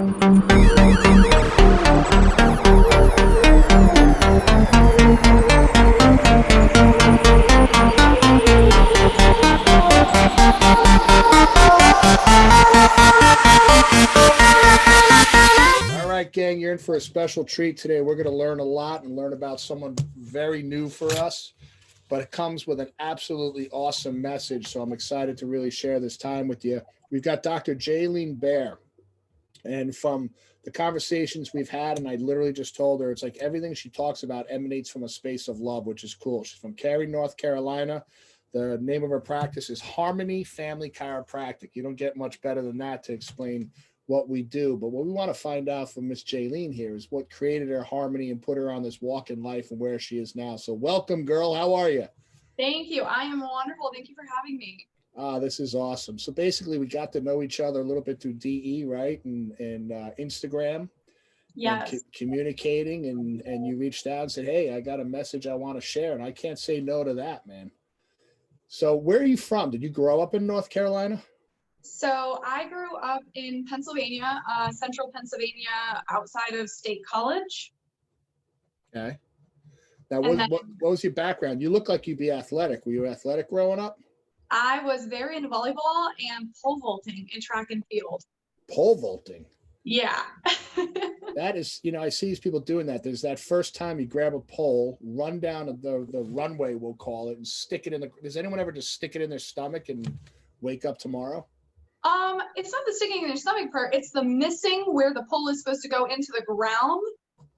All right, gang, you're in for a special treat today. We're going to learn a lot and learn about someone very new for us, but it comes with an absolutely awesome message. So I'm excited to really share this time with you. We've got Dr. Jaylene Bair. And from the conversations we've had, and I literally just told her, it's like everything she talks about emanates from a space of love, which is cool. She's from Cary, North Carolina. The name of her practice is Harmony Family Chiropractic. You don't get much better than that to explain what we do. But what we want to find out from Miss Jaylene here is what created her Harmony and put her on this walk in life and where she is now. So welcome, girl. How are you? Thank you. I am wonderful. Thank you for having me. This is awesome. So basically, we got to know each other a little bit through DE, right? And Instagram. Yes. And communicating, and you reached out and said, hey, I got a message I want to share. And I can't say no to that, man. So where are you from? Did you grow up in North Carolina? So I grew up in Pennsylvania, central Pennsylvania, outside of State College. Okay. Now, what was your background? You look like you'd be athletic. Were you athletic growing up? I was very into volleyball and pole vaulting in track and field. Pole vaulting? Yeah. That is, I see these people doing that. There's that first time you grab a pole, run down the runway, we'll call it, and stick it in the, does anyone ever just stick it in their stomach and wake up tomorrow? It's not the sticking in their stomach part. It's the missing where the pole is supposed to go into the ground.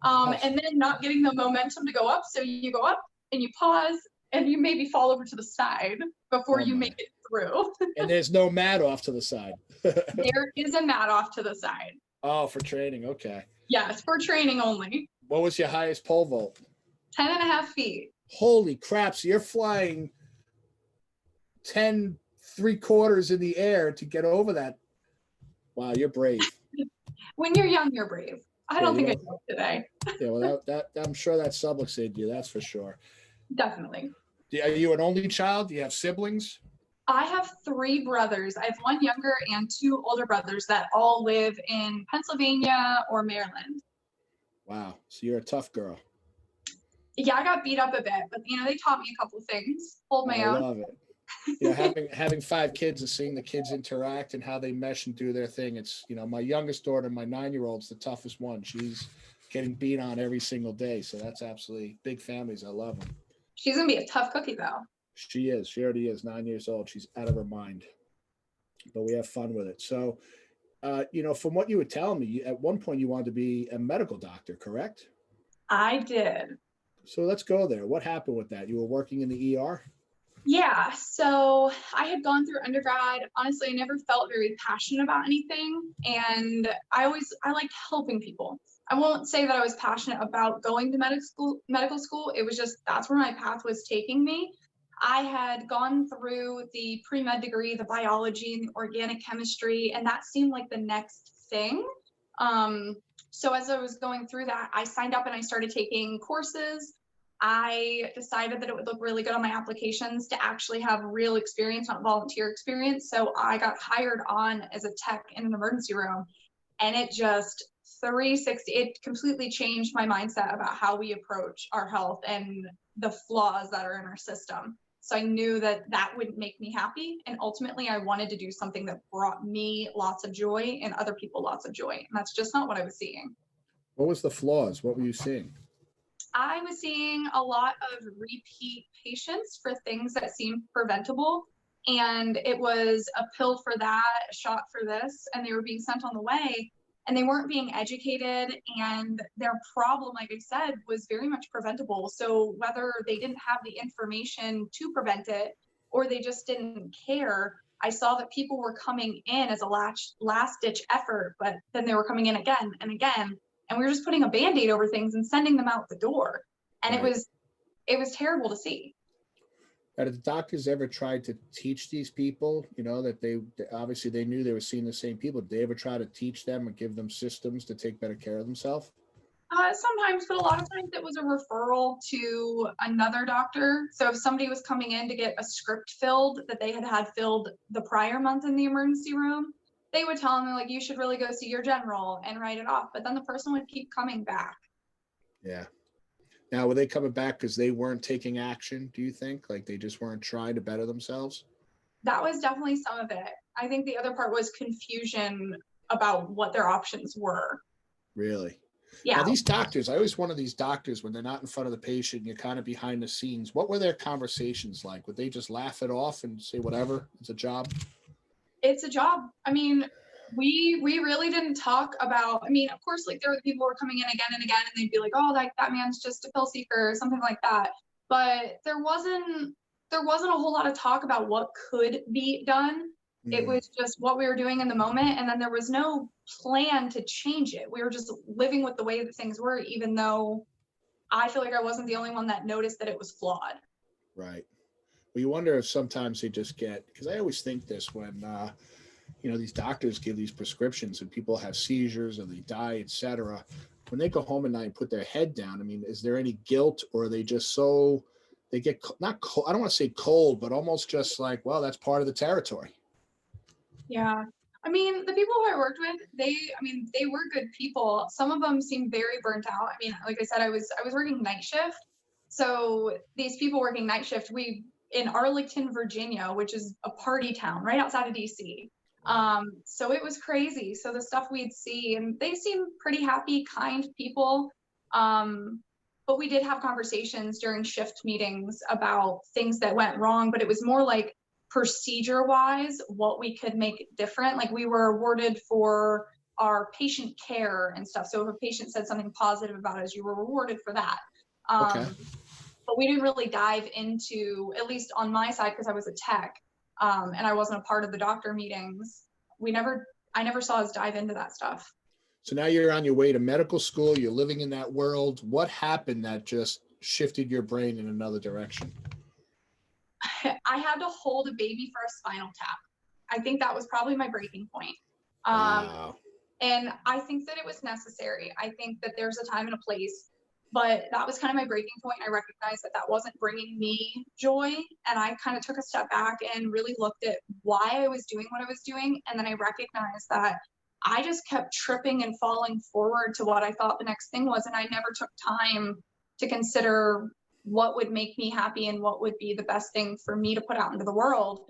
And then not getting the momentum to go up. So you go up and you pause and you maybe fall over to the side before you make it through. And there's no mat off to the side. There is a mat off to the side. Oh, for training. Okay. Yes, for training only. What was your highest pole vault? 10.5 feet. Holy crap. So you're flying 10 3/4 in the air to get over that. Wow, you're brave. When you're young, you're brave. I don't think I know today. Yeah, well, that I'm sure that subluxated you. That's for sure. Definitely. Are you an only child? Do you have siblings? I have 3 brothers. I have 1 younger and 2 older brothers that all live in Pennsylvania or Maryland. Wow. So you're a tough girl. Yeah, I got beat up a bit, but they taught me a couple of things. Hold my own. I love it. Having 5 kids and seeing the kids interact and how they mesh and do their thing. It's, my youngest daughter, my 9-year-old's the toughest one. She's getting beat on every single day. So that's absolutely big families. I love them. She's going to be a tough cookie though. She is. She already is 9 years old. She's out of her mind, but we have fun with it. So, from what you were telling me, at one point you wanted to be a medical doctor, correct? I did. So let's go there. What happened with that? You were working in the ER? Yeah. So I had gone through undergrad. Honestly, I never felt very passionate about anything. And I liked helping people. I won't say that I was passionate about going to medical school. It was just, that's where my path was taking me. I had gone through the pre-med degree, the biology and the organic chemistry, and that seemed like the next thing. So as I was going through that, I signed up and I started taking courses. I decided that it would look really good on my applications to actually have real experience, not volunteer experience. So I got hired on as a tech in an emergency room, and it just 360, it completely changed my mindset about how we approach our health and the flaws that are in our system. So I knew that that would make me happy. And ultimately I wanted to do something that brought me lots of joy and other people lots of joy. And that's just not what I was seeing. What was the flaws? What were you seeing? I was seeing a lot of repeat patients for things that seemed preventable. And it was a pill for that, a shot for this, and they were being sent on the way. And they weren't being educated, and their problem, like I said, was very much preventable. So whether they didn't have the information to prevent it or they just didn't care, I saw that people were coming in as a last-ditch effort, but then they were coming in again and again, and we were just putting a Band-Aid over things and sending them out the door. And Right. it was terrible to see. Had the doctors ever tried to teach these people, that they obviously they knew they were seeing the same people? Did they ever try to teach them or give them systems to take better care of themselves? Sometimes, but a lot of times it was a referral to another doctor. So if somebody was coming in to get a script filled that they had filled the prior month in the emergency room, they would tell me like, you should really go see your general and write it off. But then the person would keep coming back. Yeah. Now, were they coming back because they weren't taking action, do you think? Like they just weren't trying to better themselves? That was definitely some of it. I think the other part was confusion about what their options were. Really? Yeah. Now, these doctors, I always wonder these doctors, when they're not in front of the patient, you're kind of behind the scenes. What were their conversations like? Would they just laugh it off and say, whatever, it's a job? It's a job. I mean, we really didn't talk about, I mean, of course, like there were people who were coming in again and again, and they'd be like, oh, like that man's just a pill seeker or something like that. But there wasn't a whole lot of talk about what could be done. It was just what we were doing in the moment. And then there was no plan to change it. We were just living with the way that things were, even though I feel like I wasn't the only one that noticed that it was flawed. Right. Well, you wonder if sometimes they just get, because I always think this when, these doctors give these prescriptions and people have seizures or they die, etc. When they go home at night and put their head down, I mean, is there any guilt, or are they just so, they get not cold, I don't want to say cold, but almost just like, well, that's part of the territory. Yeah. I mean, the people who I worked with, they were good people. Some of them seemed very burnt out. I mean, like I said, I was working night shift. So these people working night shift, we in Arlington, Virginia, which is a party town right outside of DC. So it was crazy. So the stuff we'd see, and they seemed pretty happy, kind people. But we did have conversations during shift meetings about things that went wrong, but it was more like procedure wise, what we could make different. Like we were awarded for our patient care and stuff. So if a patient said something positive about us, you were rewarded for that. Okay. But we didn't really dive into, at least on my side, because I was a tech, and I wasn't a part of the doctor meetings. I never saw us dive into that stuff. So now you're on your way to medical school. You're living in that world. What happened that just shifted your brain in another direction? I had to hold a baby for a spinal tap. I think that was probably my breaking point. Wow. And I think that it was necessary. I think that there's a time and a place, but that was kind of my breaking point. I recognized that that wasn't bringing me joy. And I kind of took a step back and really looked at why I was doing what I was doing. And then I recognized that I just kept tripping and falling forward to what I thought the next thing was. And I never took time to consider what would make me happy and what would be the best thing for me to put out into the world.